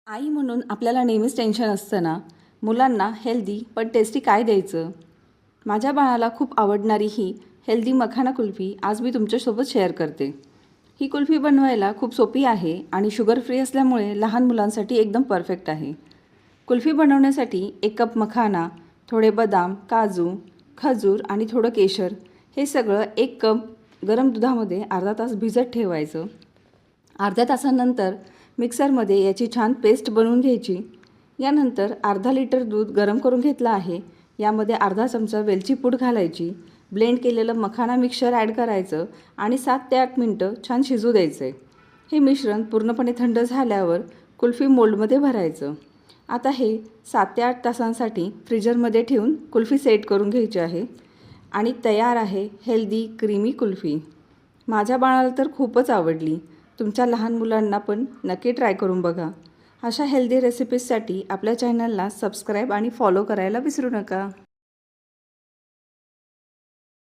आई म्हणून आपल्याला नेहमीच टेन्शन असतं ना, मुलांना हेल्दी पण टेस्टी काय द्यायचं. माझ्या बाळाला खूप आवडणारी ही हेल्दी मखाना कुल्फी आज मी तुमच्यासोबत शेअर करते. ही कुल्फी बनवायला खूप सोपी आहे आणि शुगर फ्री असल्यामुळे लहान मुलांसाठी एकदम परफेक्ट आहे. कुल्फी बनवण्यासाठी 1 कप मखाना, थोडे बदाम, काजू, खजूर आणि थोडं केशर हे सगळं 1 कप गरम दुधामध्ये अर्धा तास भिजत ठेवायचं. अर्ध्या तासानंतर मिक्सरमध्ये याची छान पेस्ट बनवून घ्यायची. यानंतर अर्धा लिटर दूध गरम करून घेतलं आहे. यामध्ये अर्धा चमचा वेलची पूड घालायची. ब्लेंड केलेलं मखाना मिक्सचर ॲड करायचं आणि 7 ते 8 मिनटं छान शिजू द्यायचं आहे. हे मिश्रण पूर्णपणे थंड झाल्यावर कुल्फी मोल्डमध्ये भरायचं. आता हे 7 ते 8 तासांसाठी फ्रीजरमध्ये ठेवून कुल्फी सेट करून घ्यायची आहे आणि तयार आहे हेल्दी क्रीमी कुल्फी. माझ्या बाळाला तर खूपच आवडली. तुमच्या लहान मुलांना पण नक्की ट्राय करून बघा. अशा हेल्दी रेसिपीजसाठी आपल्या चॅनलला सबस्क्राईब आणि फॉलो करायला विसरू नका.